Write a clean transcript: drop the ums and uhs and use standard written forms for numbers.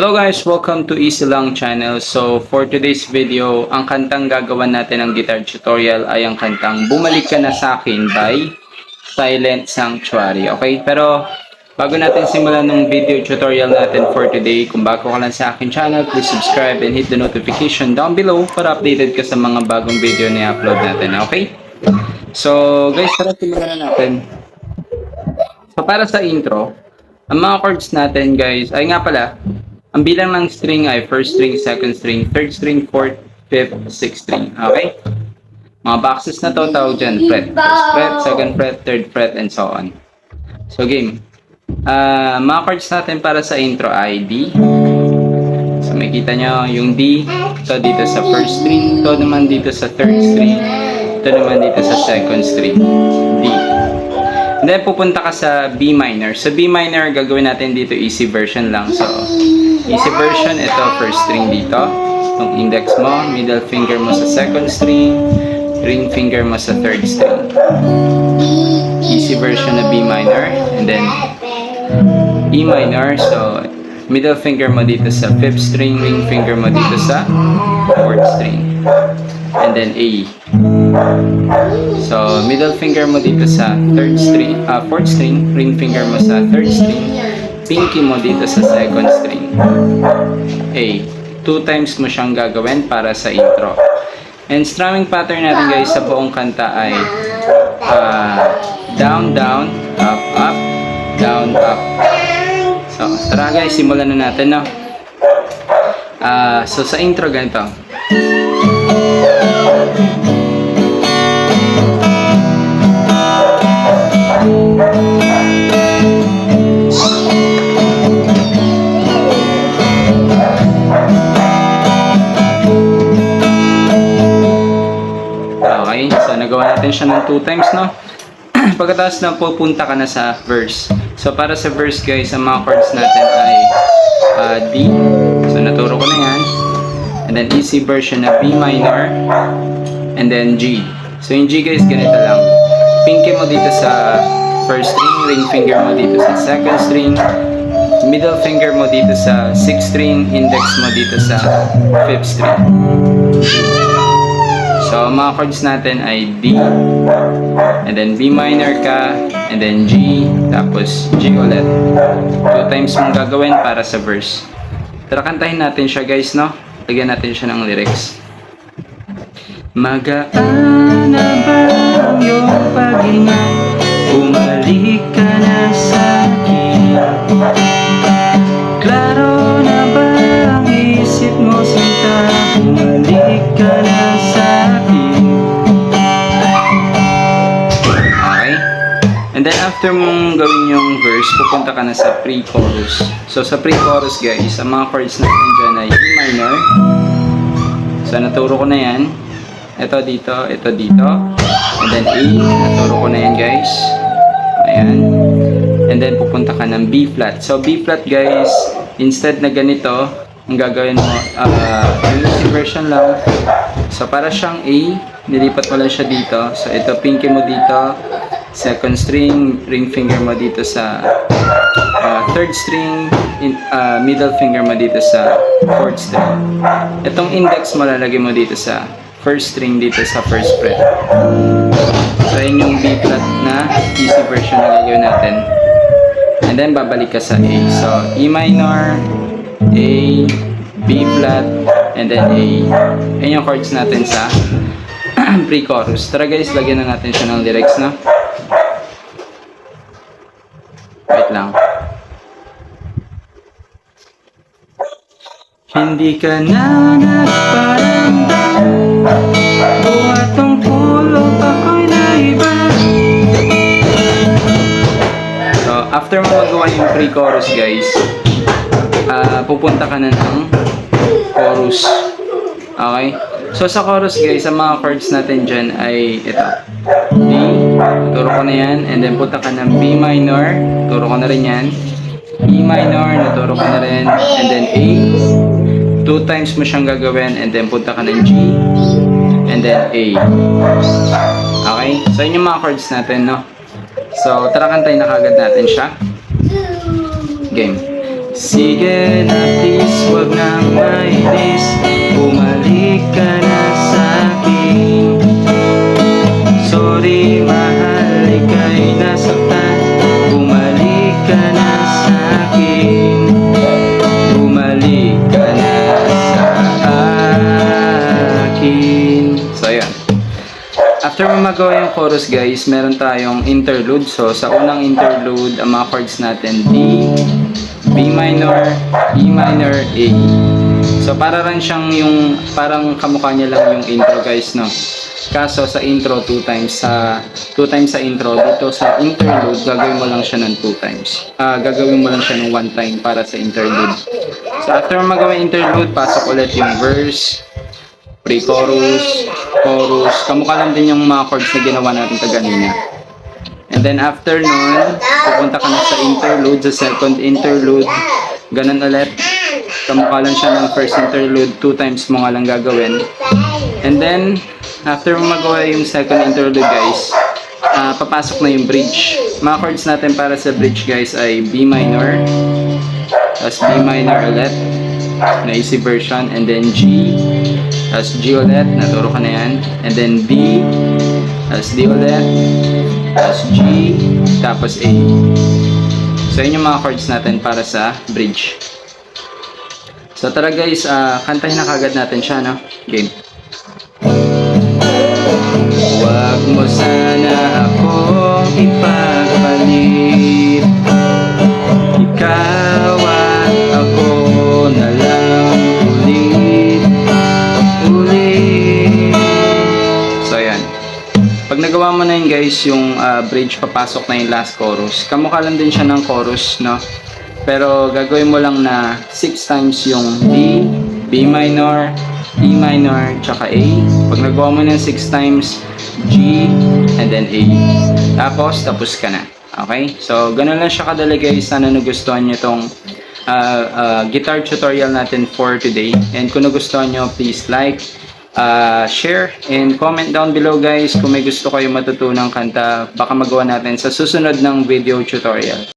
Hello guys, welcome to Easy Lang channel. So for today's video, ang kantang gagawan natin ng guitar tutorial ay ang kantang Bumalik Ka Na Sa'kin by Silent Sanctuary. Okay, pero bago natin simulan ng video tutorial natin for today, kung bago ka lang sa akin channel, please subscribe and hit the notification down below para updated ka sa mga bagong video na i-upload natin. Okay? So guys, tara simulan na natin. So para sa intro, ang mga chords natin guys, ay nga pala, ang bilang ng string ay first string, second string, third string, fourth, fifth, sixth string. Okay? Mga boxes na to, tawag dyan, fret. First fret, second fret, third fret, and so on. So game. Mga chords natin para sa intro ay D. So makikita nyo yung D. Ito dito sa first string. Ito naman dito sa third string. Ito naman dito sa second string. D. And then pupunta ka sa B minor. Sa B minor, gagawin natin dito easy version lang. So, easy version, ito first string dito. Itong index mo, middle finger mo sa second string, ring finger mo sa third string. Easy version na B minor. And then, E minor. So, middle finger mo dito sa fifth string, ring finger mo dito sa fourth string. And then A. So, middle finger mo dito sa third string, fourth string, ring finger mo sa third string, pinky mo dito sa second string. A. 2 times mo siyang gagawin para sa intro. And strumming pattern natin guys sa buong kanta ay down, down, up, up, down, up. So, tara guys, simulan na natin, no? So, sa intro ganito. Okay, so nagawa natin siya ng 2 times, no? Pagkatapos na pupunta ka na sa verse. So para sa verse guys, ang mga chords natin ay D. So naturo ko na yan. And then easy version na B minor. And then G. So yung G guys, ganito lang. Pinky mo dito sa first string, ring finger mo dito sa second string, middle finger mo dito sa sixth string, index mo dito sa fifth string. So, mga chords natin ay D, and then B minor ka, and then G, tapos G ulit. 2 times mong gagawin para sa verse. Tara, kantahin natin siya guys, no? Lagyan natin siya ng lyrics. Magaan na ba ang iyong paghinga? Bumalik ka na sa'kin. Klaro na ba ang isip mo, sinta? Bumalik ka na sa'kin. Okay? And then after mong gawin yung verse, pupunta ka na sa pre-chorus. So sa pre-chorus guys, ang mga chords natin dyan ay E minor. So naturo ko na yan. Ito dito, ito dito. And then A, naturo ko na yan guys. Ayan. And then pupunta ka ng B flat. So B flat guys, instead na ganito, ang gagawin mo, yung version lang. So para siyang A, nilipat mo lang siya dito. So ito, pinky mo dito, second string, ring finger mo dito sa third string, middle finger mo dito sa fourth string. Itong index mo lalagay mo dito sa first string dito sa first fret. So yun yung B flat na easy version na gagawin natin. And then babalik ka sa A. So E minor, A, B flat, and then A. Yan yung chords natin sa pre-chorus. Tara guys, lagyan na natin siya ng lyrics, no? Wait lang. Hindi ka na nagparamdam, buhat ng pulot ako'y naiba. So, after mo magawa yung pre-chorus guys, pupunta ka na ng chorus. Okay? So, sa chorus guys, ang mga chords natin dyan ay ito. D, turo ko na yan. And then, punta ka ng B minor, turo ko na rin yan. E minor, naturo ko na rin. And then A, 2 times mo siyang gagawin, and then punta ka ng G, and then A. Okay? So, yun yung mga chords natin, no? So, tara kantayin na kagad natin siya. Game. Sige na please, wag nang mainis, bumalik ka na sa'kin. Sorry mahal, ika'y nasaktan, bumalik ka na sa'kin. Bumalik ka na sa akin. So ayan. After mo magawa yung chorus guys, meron tayong interlude. So sa unang interlude, ang mga chords natin D, B minor, E minor, A. So para rin siyang yung, parang kamukha niya lang yung intro guys, no? Kaso sa intro 2 times sa intro, dito sa interlude gagawin mo lang siya ng 2 times. Gagawin mo lang siya ng 1 time para sa interlude. So after mo magawa yung interlude, pasok ulit yung verse, pre-chorus, chorus. Kamukha lang din yung mga chords na ginawa natin kanina. And then after nun, pupunta ka na sa interlude, sa second interlude. Ganun ulit. Kamukha lang siya ng first interlude, 2 times mo nga lang gagawin. And then, after mo magawa yung second interlude guys, papasok na yung bridge. Mga chords natin para sa bridge guys ay B minor, tapos B minor ulit, na easy version, and then G, tapos G ulit, naturo ka na yan, and then B, tapos D ulit, tapos G, tapos A. So yun yung mga chords natin para sa bridge. So tara guys, kantahin na kagad natin siya, no? Game. Huwag mo sana akong ipagpalit, ikaw at ako na lang ulit. So ayan. Pag nagawa mo na yun guys, yung bridge, papasok na yung last chorus. Kamukha lang din siya ng chorus, no? Pero gagawin mo lang na 6 times yung D, B minor, E minor, tsaka A. Pag nagawa mo na 6 times, G, and then A. Tapos ka na. Okay? So, ganun lang siya kadali guys. Sana nagustuhan nyo itong guitar tutorial natin for today. And kung nagustuhan nyo, please like, share, and comment down below guys kung may gusto kayo matutunang kanta. Baka magawa natin sa susunod ng video tutorial.